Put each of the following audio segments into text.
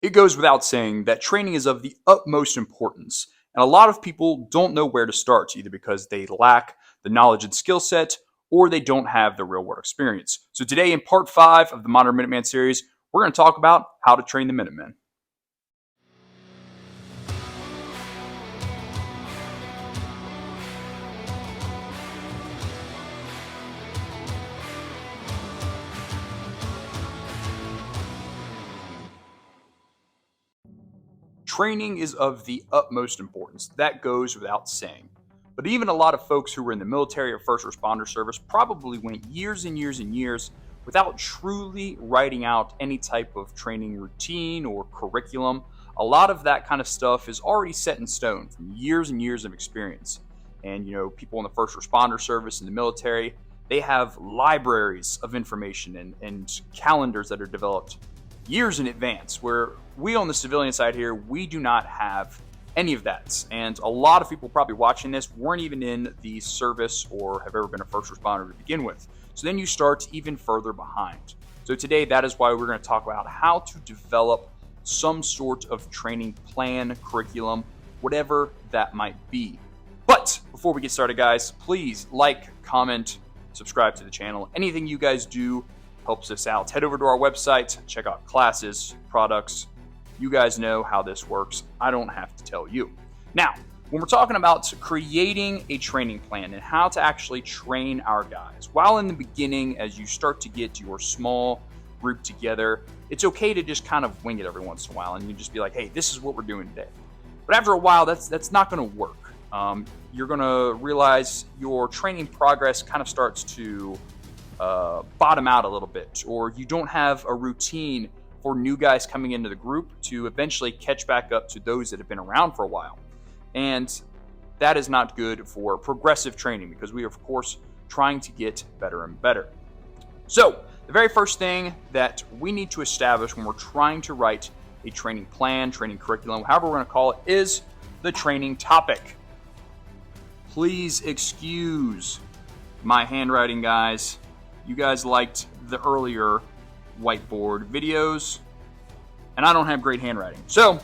It goes without saying that training is of the utmost importance, and a lot of people don't know where to start, either because they lack the knowledge and skill set or they don't have the real world experience. So today in part 5 of the Modern Minuteman series, we're going to talk about how to train the Minutemen. Training is of the utmost importance. That goes without saying. But even a lot of folks who were in the military or first responder service probably went years and years and years without truly writing out any type of training routine or curriculum. A lot of that kind of stuff is already set in stone from years and years of experience. And people in the first responder service in the military, they have libraries of information and calendars that are developed years in advance, where we on the civilian side here, we do not have any of that. And a lot of people probably watching this weren't even in the service or have ever been a first responder to begin with. So then you start even further behind. So today, that is why we're going to talk about how to develop some sort of training plan, curriculum, whatever that might be. But before we get started, guys, please like, comment, subscribe to the channel. Anything you guys do helps us out. Head over to our website, check out classes, products. You guys know how this works. I don't have to tell you. Now, when we're talking about creating a training plan and how to actually train our guys, while in the beginning, as you start to get your small group together, it's okay to just kind of wing it every once in a while and you just be like, hey, this is what we're doing today. But after a while, that's not going to work. You're going to realize your training progress kind of starts to bottom out a little bit, or you don't have a routine for new guys coming into the group to eventually catch back up to those that have been around for a while. And that is not good for progressive training, because we are, of course, trying to get better and better. So the very first thing that we need to establish when we're trying to write a training plan, training curriculum, however we're going to call it, is the training topic. Please excuse my handwriting, guys. You guys liked the earlier whiteboard videos, and I don't have great handwriting, so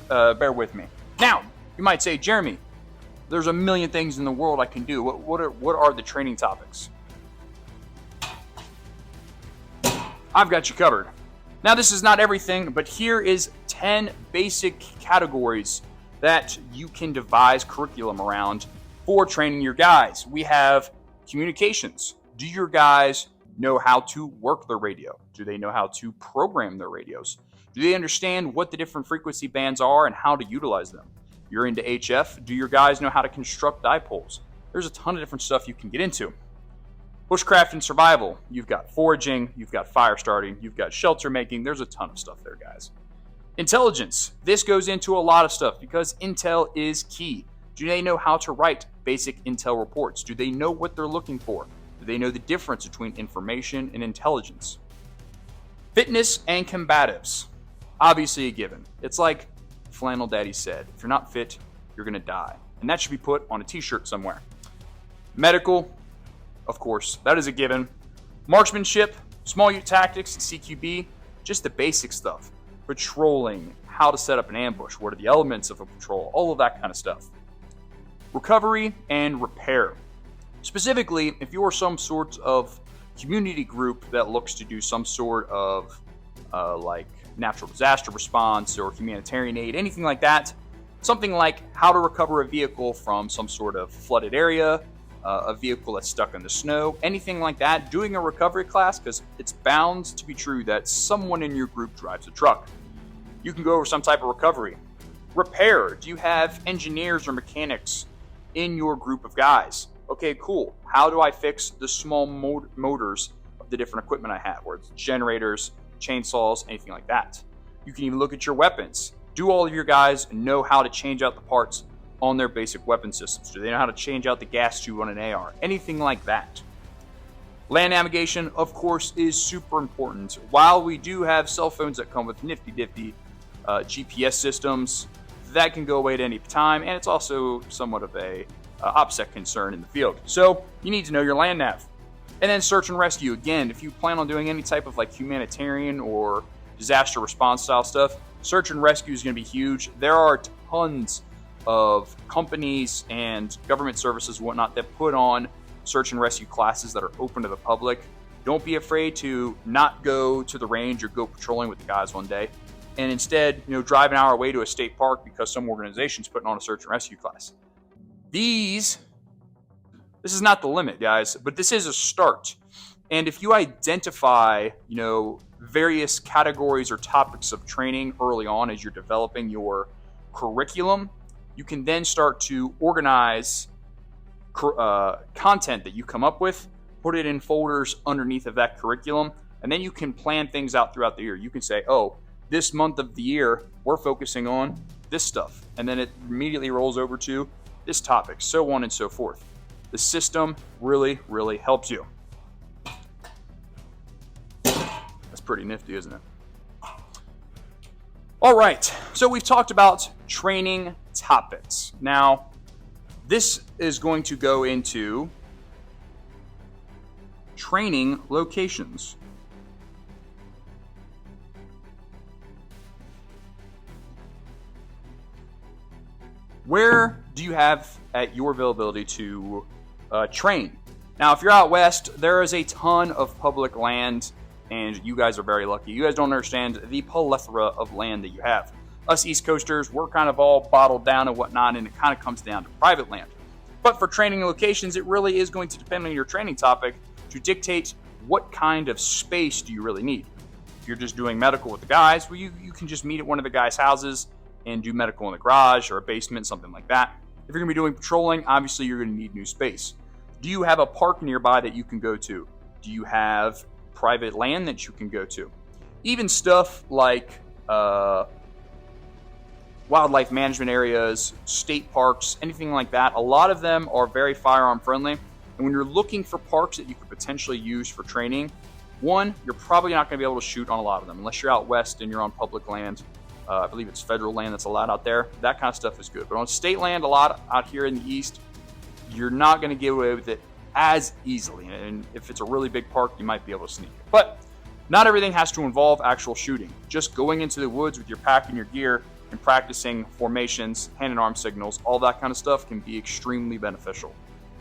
bear with me. Now, you might say, Jeremy, there's a million things in the world I can do. What are the training topics? I've got you covered. Now, this is not everything, but here is 10 basic categories that you can devise curriculum around for training your guys. We have communications. Do your guys know how to work their radio? Do they know how to program their radios? Do they understand what the different frequency bands are and how to utilize them? You're into HF. Do your guys know how to construct dipoles? There's a ton of different stuff you can get into. Bushcraft and survival. You've got foraging, you've got fire starting, you've got shelter making. There's a ton of stuff there, guys. Intelligence. This goes into a lot of stuff because intel is key. Do they know how to write basic intel reports? Do they know what they're looking for? Do they know the difference between information and intelligence? Fitness and combatives. Obviously a given. It's like Flannel Daddy said, if you're not fit, you're going to die. And that should be put on a t-shirt somewhere. Medical, of course, that is a given. Marksmanship, small unit tactics, CQB, just the basic stuff. Patrolling, how to set up an ambush, what are the elements of a patrol, all of that kind of stuff. Recovery and repair. Specifically, if you're some sort of community group that looks to do some sort of like natural disaster response or humanitarian aid, anything like that, something like how to recover a vehicle from some sort of flooded area, a vehicle that's stuck in the snow, anything like that, doing a recovery class, because it's bound to be true that someone in your group drives a truck. You can go over some type of recovery. Repair. Do you have engineers or mechanics in your group of guys? Okay, cool. How do I fix the small motors of the different equipment I have, where it's generators, chainsaws, anything like that? You can even look at your weapons. Do all of your guys know how to change out the parts on their basic weapon systems? Do they know how to change out the gas tube on an AR? Anything like that. Land navigation, of course, is super important. While we do have cell phones that come with nifty-difty GPS systems, that can go away at any time, and it's also somewhat of a OPSEC concern in the field. So you need to know your land nav. And then search and rescue. Again, if you plan on doing any type of like humanitarian or disaster response style stuff, search and rescue is going to be huge. There are tons of companies and government services and whatnot that put on search and rescue classes that are open to the public. Don't be afraid to not go to the range or go patrolling with the guys one day, and instead, drive an hour away to a state park because some organization's putting on a search and rescue class. This is not the limit, guys, but this is a start. And if you identify, various categories or topics of training early on as you're developing your curriculum, you can then start to organize content that you come up with, put it in folders underneath of that curriculum, and then you can plan things out throughout the year. You can say, oh, this month of the year, we're focusing on this stuff. And then it immediately rolls over to this topic, so on and so forth. The system really, really helps you. That's pretty nifty, isn't it? All right, so we've talked about training topics. Now, this is going to go into training locations. Where do you have at your availability to train? Now, if you're out west, there is a ton of public land, and you guys are very lucky. You guys don't understand the plethora of land that you have. Us East Coasters, we're kind of all bottled down and whatnot, and it kind of comes down to private land. But for training locations, it really is going to depend on your training topic to dictate what kind of space do you really need. If you're just doing medical with the guys, well, you can just meet at one of the guys' houses and do medical in the garage or a basement, something like that. If you're going to be doing patrolling, obviously you're going to need new space. Do you have a park nearby that you can go to? Do you have private land that you can go to? Even stuff like wildlife management areas, state parks, anything like that. A lot of them are very firearm friendly. And when you're looking for parks that you could potentially use for training, one, you're probably not going to be able to shoot on a lot of them unless you're out west and you're on public land. I believe it's federal land that's allowed out there. That kind of stuff is good. But on state land, a lot out here in the east, you're not going to get away with it as easily. And if it's a really big park, you might be able to sneak it. But not everything has to involve actual shooting. Just going into the woods with your pack and your gear and practicing formations, hand and arm signals, all that kind of stuff can be extremely beneficial.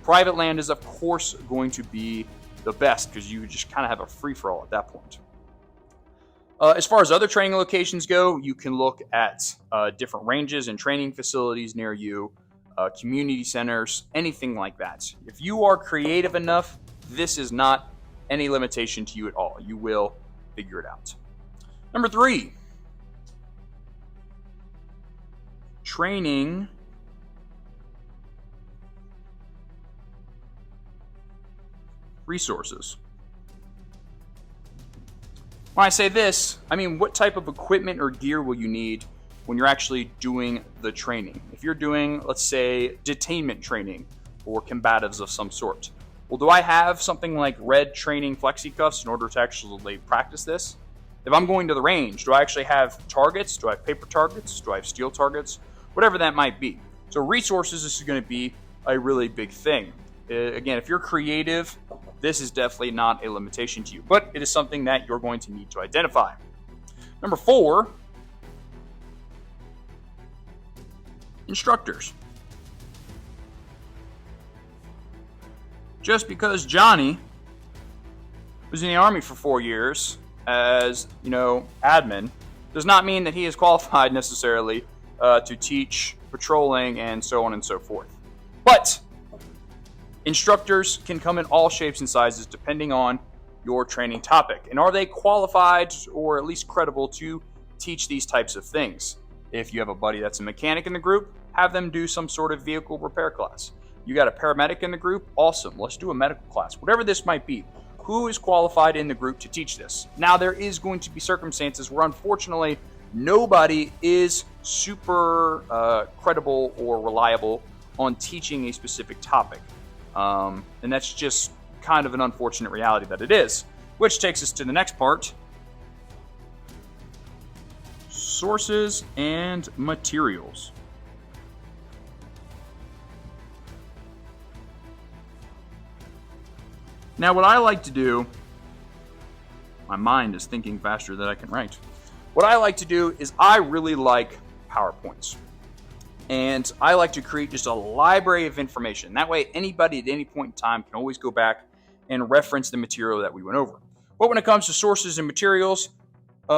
Private land is, of course, going to be the best because you just kind of have a free-for-all at that point. As far as other training locations go, you can look at different ranges and training facilities near you, community centers, anything like that. If you are creative enough, this is not any limitation to you at all. You will figure it out. Number 3, training resources. When I say this, I mean what type of equipment or gear will you need when you're actually doing the training? If you're doing, let's say, detainment training or combatives of some sort. Well, do I have something like red training flexi cuffs in order to actually practice this? If I'm going to the range, do I actually have targets? Do I have paper targets? Do I have steel targets? Whatever that might be. So resources, this is going to be a really big thing. Again, if you're creative, this is definitely not a limitation to you, but it is something that you're going to need to identify. Number 4, instructors. Just because Johnny was in the Army for 4 years as, admin, does not mean that he is qualified necessarily to teach patrolling and so on and so forth. But instructors can come in all shapes and sizes depending on your training topic. And are they qualified or at least credible to teach these types of things? If you have a buddy that's a mechanic in the group, have them do some sort of vehicle repair class. You got a paramedic in the group? Awesome. Let's do a medical class. Whatever this might be. Who is qualified in the group to teach this? Now, there is going to be circumstances where, unfortunately, nobody is super credible or reliable on teaching a specific topic. And that's just kind of an unfortunate reality that it is. Which takes us to the next part. Sources and materials. Now, what I like to do, my mind is thinking faster than I can write. What I like to do is I really like PowerPoints. And I like to create just a library of information. That way, anybody at any point in time can always go back and reference the material that we went over. But when it comes to sources and materials,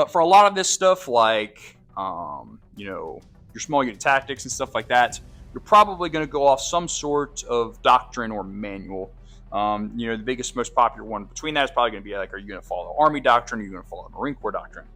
for a lot of this stuff, like your small unit tactics and stuff like that, you're probably going to go off some sort of doctrine or manual. The biggest, most popular one between that is probably going to be like, are you going to follow the Army doctrine? Or are you going to follow the Marine Corps doctrine?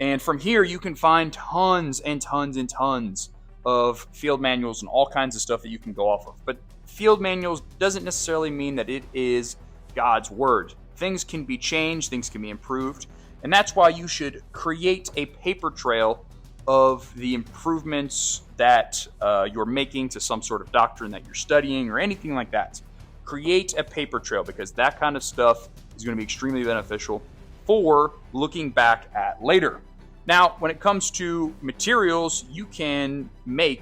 And from here, you can find tons and tons and tons of field manuals and all kinds of stuff that you can go off of. But field manuals doesn't necessarily mean that it is God's word. Things can be changed, things can be improved, and that's why you should create a paper trail of the improvements that you're making to some sort of doctrine that you're studying or anything like that. Create a paper trail, because that kind of stuff is going to be extremely beneficial for looking back at later. Now, when it comes to materials, you can make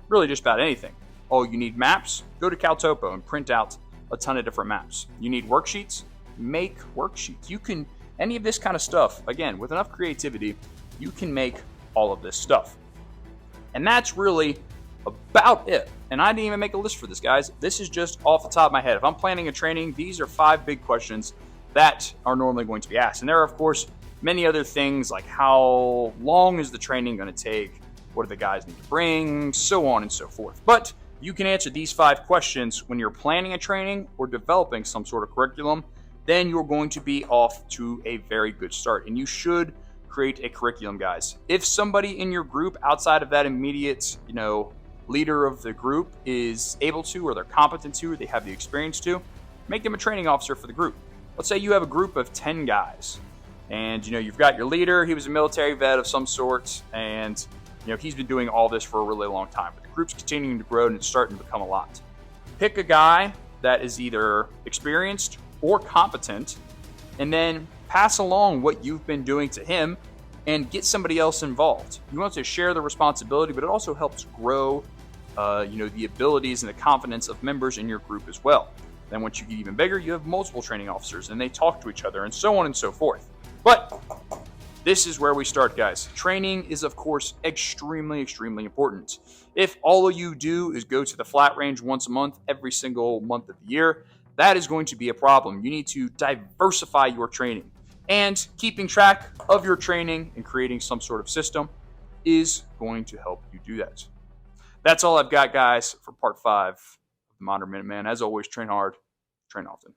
really just about anything. Oh, you need maps? Go to Caltopo and print out a ton of different maps. You need worksheets? Make worksheets. You can, any of this kind of stuff, again, with enough creativity, you can make all of this stuff. And that's really about it. And I didn't even make a list for this, guys. This is just off the top of my head. If I'm planning a training, these are 5 big questions that are normally going to be asked. And there are, of course, many other things like how long is the training going to take? What do the guys need to bring? So on and so forth. But you can answer these 5 questions when you're planning a training or developing some sort of curriculum. Then you're going to be off to a very good start. And you should create a curriculum, guys. If somebody in your group outside of that immediate, leader of the group is able to, or they're competent to, or they have the experience to, make them a training officer for the group. Let's say you have a group of 10 guys. And, you've got your leader. He was a military vet of some sort. And, he's been doing all this for a really long time. But the group's continuing to grow and it's starting to become a lot. Pick a guy that is either experienced or competent, and then pass along what you've been doing to him and get somebody else involved. You want to share the responsibility, but it also helps grow, the abilities and the confidence of members in your group as well. Then once you get even bigger, you have multiple training officers and they talk to each other and so on and so forth. But this is where we start, guys. Training is, of course, extremely, extremely important. If all you do is go to the flat range once a month, every single month of the year, that is going to be a problem. You need to diversify your training. And keeping track of your training and creating some sort of system is going to help you do that. That's all I've got, guys, for part 5 of the Modern Minuteman. As always, train hard, train often.